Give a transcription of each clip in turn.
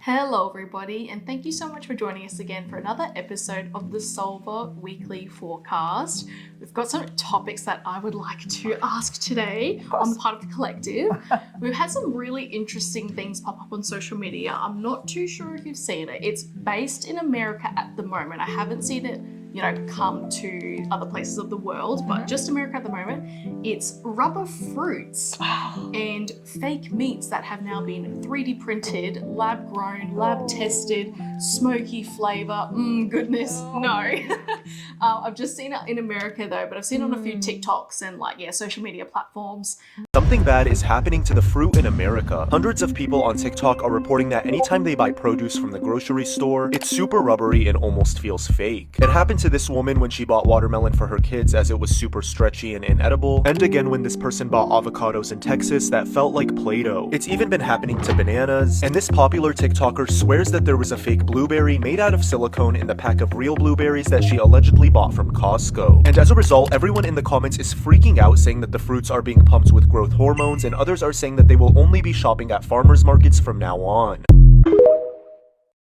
Hello everybody, and thank you so much for joining us again for another episode of the Soulver Weekly Forecast. We've got some topics that I would like to ask today on the part of the collective. We've had some really interesting things pop up on social media. I'm not too sure if you've seen it. It's based in America at the moment. I haven't seen it, come to other places of the world, but just America at the moment. It's rubber fruits and fake meats that have now been 3D printed, lab grown, lab tested, smoky flavor. Goodness, no. I've just seen it in America though, but I've seen it on a few TikToks and social media platforms. Something bad is happening to the fruit in America. Hundreds of people on TikTok are reporting that anytime they buy produce from the grocery store, it's super rubbery and almost feels fake. It happened to this woman when she bought watermelon for her kids as it was super stretchy and inedible, and again when this person bought avocados in Texas that felt like Play-Doh. It's even been happening to bananas, and this popular TikToker swears that there was a fake blueberry made out of silicone in the pack of real blueberries that she allegedly bought from Costco. And as a result, everyone in the comments is freaking out, saying that the fruits are being pumped with growth hormones, and others are saying that they will only be shopping at farmers markets from now on.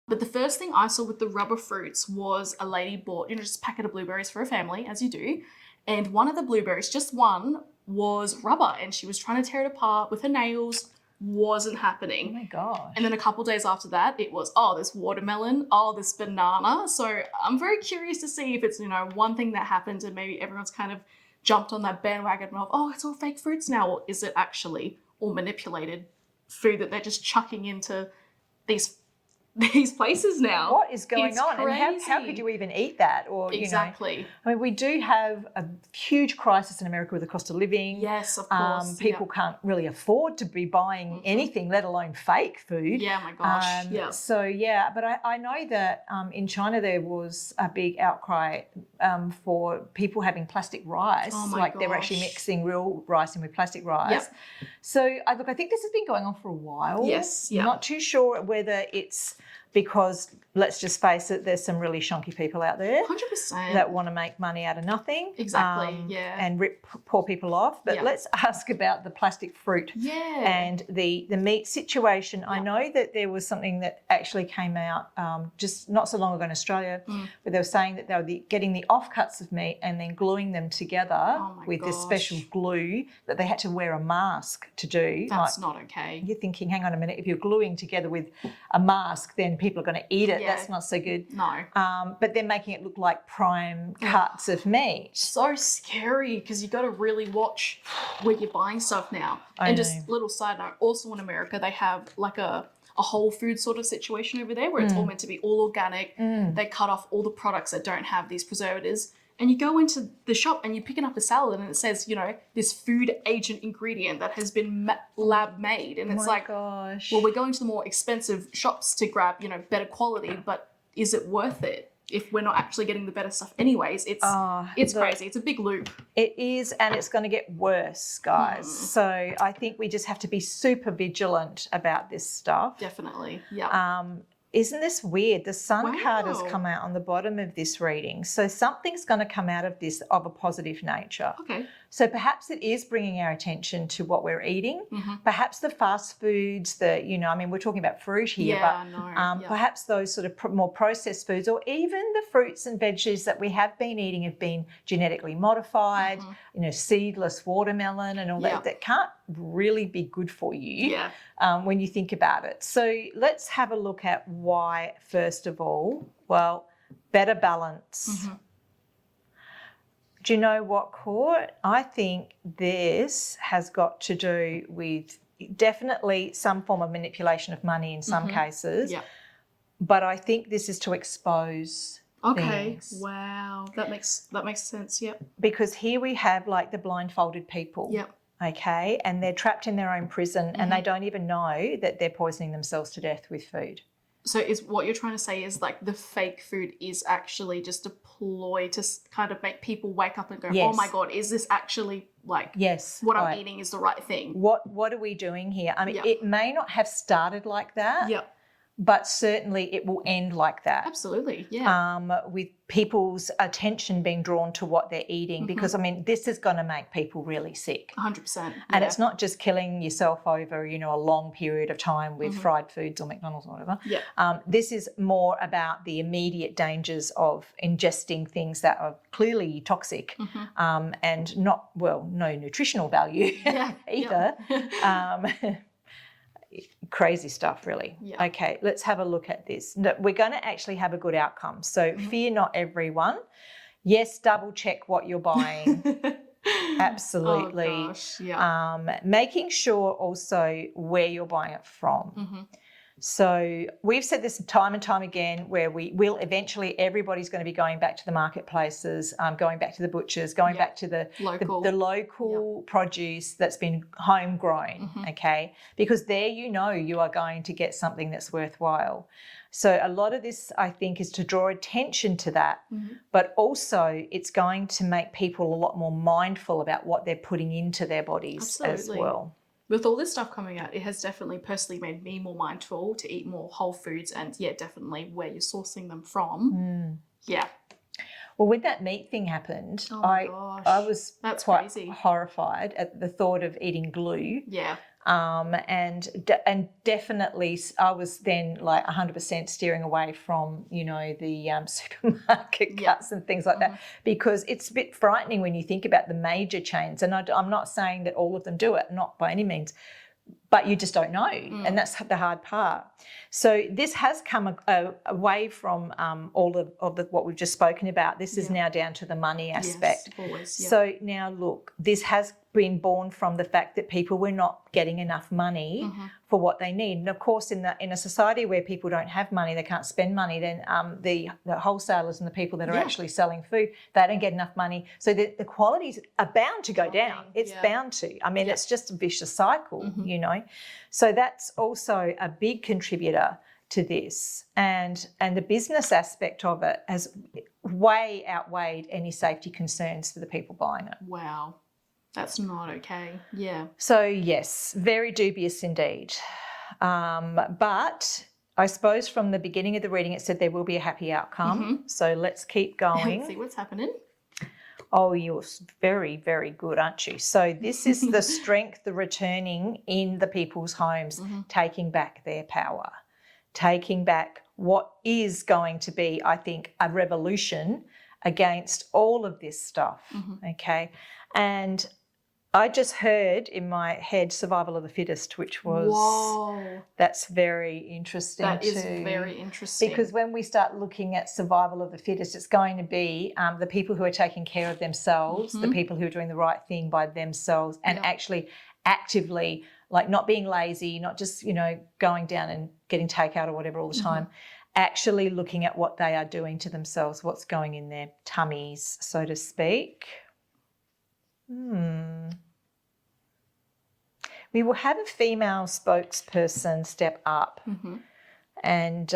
But the first thing I saw with the rubber fruits was a lady bought, just a packet of blueberries for her family, as you do. And one of the blueberries, just one, was rubber. And she was trying to tear it apart with her nails. Wasn't happening. Oh my gosh. And then a couple days after that, it was, this watermelon, this banana. So I'm very curious to see if it's, one thing that happened and maybe everyone's kind of jumped on that bandwagon of, it's all fake fruits now. Or is it actually all manipulated food that they're just chucking into these places now? What is going It's on? crazy. And how could you even eat that? Or Exactly. we do have a huge crisis in America with the cost of living. Yes, of course. People can't really afford to be buying anything, let alone fake food. Yeah, my gosh. But I know that in China there was a big outcry for people having plastic rice. Oh my They were actually mixing real rice in with plastic rice. Yep. So I think this has been going on for a while. Yes, yeah. I'm not too sure whether it's because, let's just face it, there's some really shonky people out there 100%. that want to make money out of nothing. Exactly, and rip poor people off. But let's ask about the plastic fruit and the meat situation. I know that there was something that actually came out just not so long ago in Australia where they were saying that they were getting the offcuts of meat and then gluing them together with this special glue that they had to wear a mask to do. That's not okay. You're thinking, hang on a minute, if you're gluing together with a mask, then people are going to eat it. That's not so good. No. But they're making it look like prime cuts of meat. So scary because you got to really watch where you're buying stuff now. Just little side note, also in America, they have like a whole food sort of situation over there where it's all meant to be all organic. They cut off all the products that don't have these preservatives. And you go into the shop and you're picking up a salad and it says, this food agent ingredient that has been lab made. And it's gosh. Well, we're going to the more expensive shops to grab, better quality, but is it worth it if we're not actually getting the better stuff anyways? It's crazy. It's a big loop. It is, and it's going to get worse, guys. So I think we just have to be super vigilant about this stuff. Definitely, yeah. Isn't this weird? The sun card has come out on the bottom of this reading. So something's going to come out of this of a positive nature. Okay. So perhaps it is bringing our attention to what we're eating. Perhaps the fast foods, we're talking about fruit here, perhaps those sort of more processed foods, or even the fruits and veggies that we have been eating have been genetically modified, seedless watermelon and all that can't really be good for you when you think about it. So let's have a look at why, first of all. Well, better balance. Do you know what, Court? I think this has got to do with definitely some form of manipulation of money in some cases. Yeah. But I think this is to expose things. Wow. That makes sense, yep. Because here we have the blindfolded people. Yep. Okay, and they're trapped in their own prison and they don't even know that they're poisoning themselves to death with food. So is what you're trying to say is the fake food is actually just a ploy to kind of make people wake up and go, oh my God, is this actually what I'm eating is the right thing? What are we doing here? I mean, it may not have started like that. Yep. but certainly it will end like that. Absolutely, yeah. With people's attention being drawn to what they're eating, because, I mean, this is going to make people really sick. 100%. Yeah. And it's not just killing yourself over, a long period of time with fried foods or McDonald's or whatever. Yeah. This is more about the immediate dangers of ingesting things that are clearly toxic and no nutritional value either. Crazy stuff, really. Yeah. Okay, let's have a look at this. No, we're going to actually have a good outcome. So fear not, everyone. Yes, double check what you're buying. Absolutely. Oh, gosh. Yeah. Making sure also where you're buying it from. So we've said this time and time again, where we will eventually, everybody's going to be going back to the marketplaces, going back to the butchers, going back to the local produce that's been homegrown, okay? Because there you are going to get something that's worthwhile. So a lot of this, I think, is to draw attention to that, but also it's going to make people a lot more mindful about what they're putting into their bodies as well. With all this stuff coming out, it has definitely personally made me more mindful to eat more whole foods and, definitely where you're sourcing them from. Yeah. Well, when that meat thing happened, gosh. I was That's quite crazy. Horrified at the thought of eating glue. Yeah. And definitely I was then like 100% steering away from, the supermarket cuts and things like that, because it's a bit frightening when you think about the major chains. And I'm not saying that all of them do it, not by any means, but you just don't know. And that's the hard part. So this has come away from all of what we've just spoken about. This is now down to the money aspect. Yes, always, So now look, this has been born from the fact that people were not getting enough money for what they need. And of course, in a society where people don't have money, they can't spend money, then the wholesalers and the people that are actually selling food, they don't get enough money. So the qualities are bound to go down. It's bound to. I mean, it's just a vicious cycle, So that's also a big contributor to this. And the business aspect of it has way outweighed any safety concerns for the people buying it. Wow. That's not okay. Yeah. So, yes, very dubious indeed. But I suppose from the beginning of the reading it said there will be a happy outcome. So let's keep going. Let's see what's happening. Oh, you're very, very good, aren't you? So this is the strength, the returning in the people's homes, taking back their power, taking back what is going to be, I think, a revolution against all of this stuff, okay? And I just heard in my head survival of the fittest, which was, that's very interesting That too. is very interesting. Because when we start looking at survival of the fittest, it's going to be the people who are taking care of themselves, the people who are doing the right thing by themselves and actually actively, like not being lazy, not just, going down and getting takeout or whatever all the time, actually looking at what they are doing to themselves, what's going in their tummies, so to speak. We will have a female spokesperson step up, and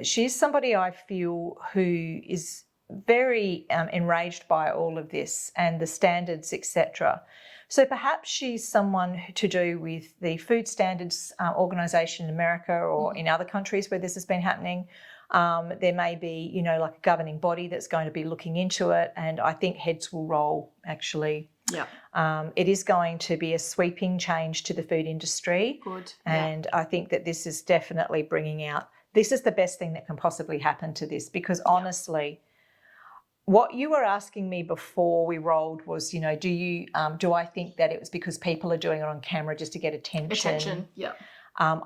she's somebody I feel who is very enraged by all of this and the standards, etc. So perhaps she's someone to do with the Food Standards Organisation in America or in other countries where this has been happening. There may be, like a governing body that's going to be looking into it, and I think heads will roll, actually. Yeah. It is going to be a sweeping change to the food industry. Good. And I think that this is definitely bringing out, this is the best thing that can possibly happen to this, because honestly, what you were asking me before we rolled was, do I think that it was because people are doing it on camera just to get attention? Yeah.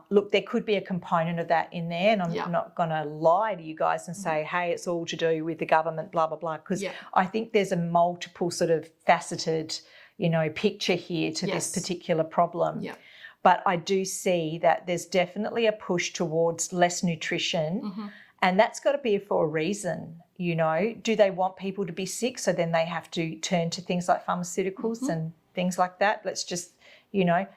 Look, there could be a component of that in there, and I'm not going to lie to you guys and say, hey, it's all to do with the government, blah, blah, blah, because I think there's a multiple sort of faceted, picture here to this particular problem. Yeah. But I do see that there's definitely a push towards less nutrition, and that's got to be for a reason. Do they want people to be sick, so then they have to turn to things like pharmaceuticals and things like that? Let's just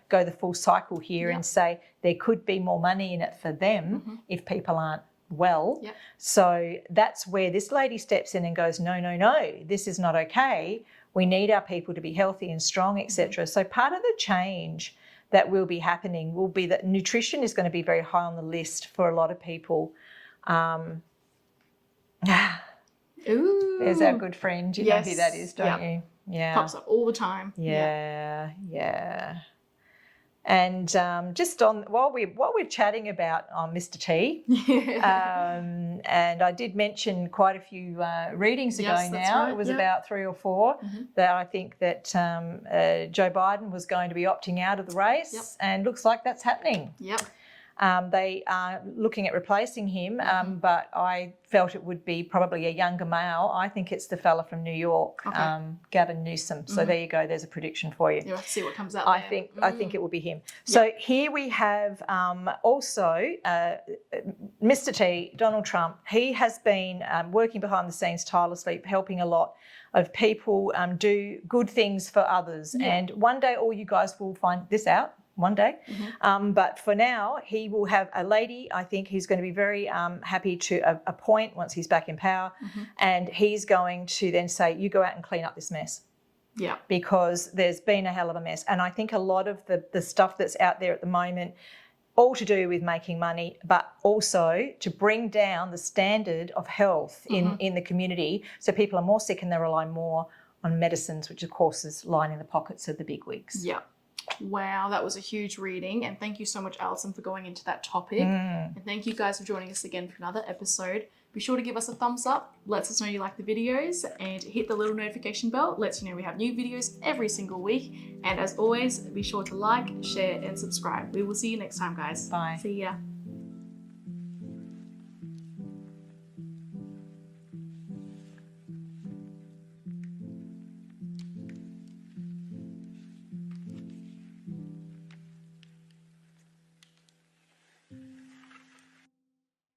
go the full cycle here and say there could be more money in it for them if people aren't well. Yep. So that's where this lady steps in and goes, no, this is not okay. We need our people to be healthy and strong, etc. So part of the change that will be happening will be that nutrition is going to be very high on the list for a lot of people. Ooh. There's our good friend. You know who that is, don't you? Yeah. Pops up all the time. Yeah. And just while we're chatting about Mr. T, and I did mention quite a few readings ago now. Right. It was about 3 or 4 that I think that Joe Biden was going to be opting out of the race, and looks like that's happening. Yep. They are looking at replacing him, but I felt it would be probably a younger male. I think it's the fella from New York, Gavin Newsom. So there you go. There's a prediction for you. You'll have to see what comes out I there. think it will be him. So here we have also Mr. T, Donald Trump. He has been working behind the scenes tirelessly, helping a lot of people do good things for others. Yeah. And one day all you guys will find this out. One day. But for now, he will have a lady, I think, who's going to be very happy to appoint once he's back in power. And he's going to then say, you go out and clean up this mess. Yeah. Because there's been a hell of a mess. And I think a lot of the stuff that's out there at the moment, all to do with making money, but also to bring down the standard of health in the community, so people are more sick and they rely more on medicines, which of course is lining the pockets of the bigwigs. Yeah. Wow, that was a huge reading, and thank you so much, Alison, for going into that topic. And thank you guys for joining us again for another episode. Be sure to give us a thumbs up, lets us know you like the videos, and hit the little notification bell, lets you know we have new videos every single week. And as always, be sure to like, share, and subscribe. We will see you next time, guys. Bye. See ya.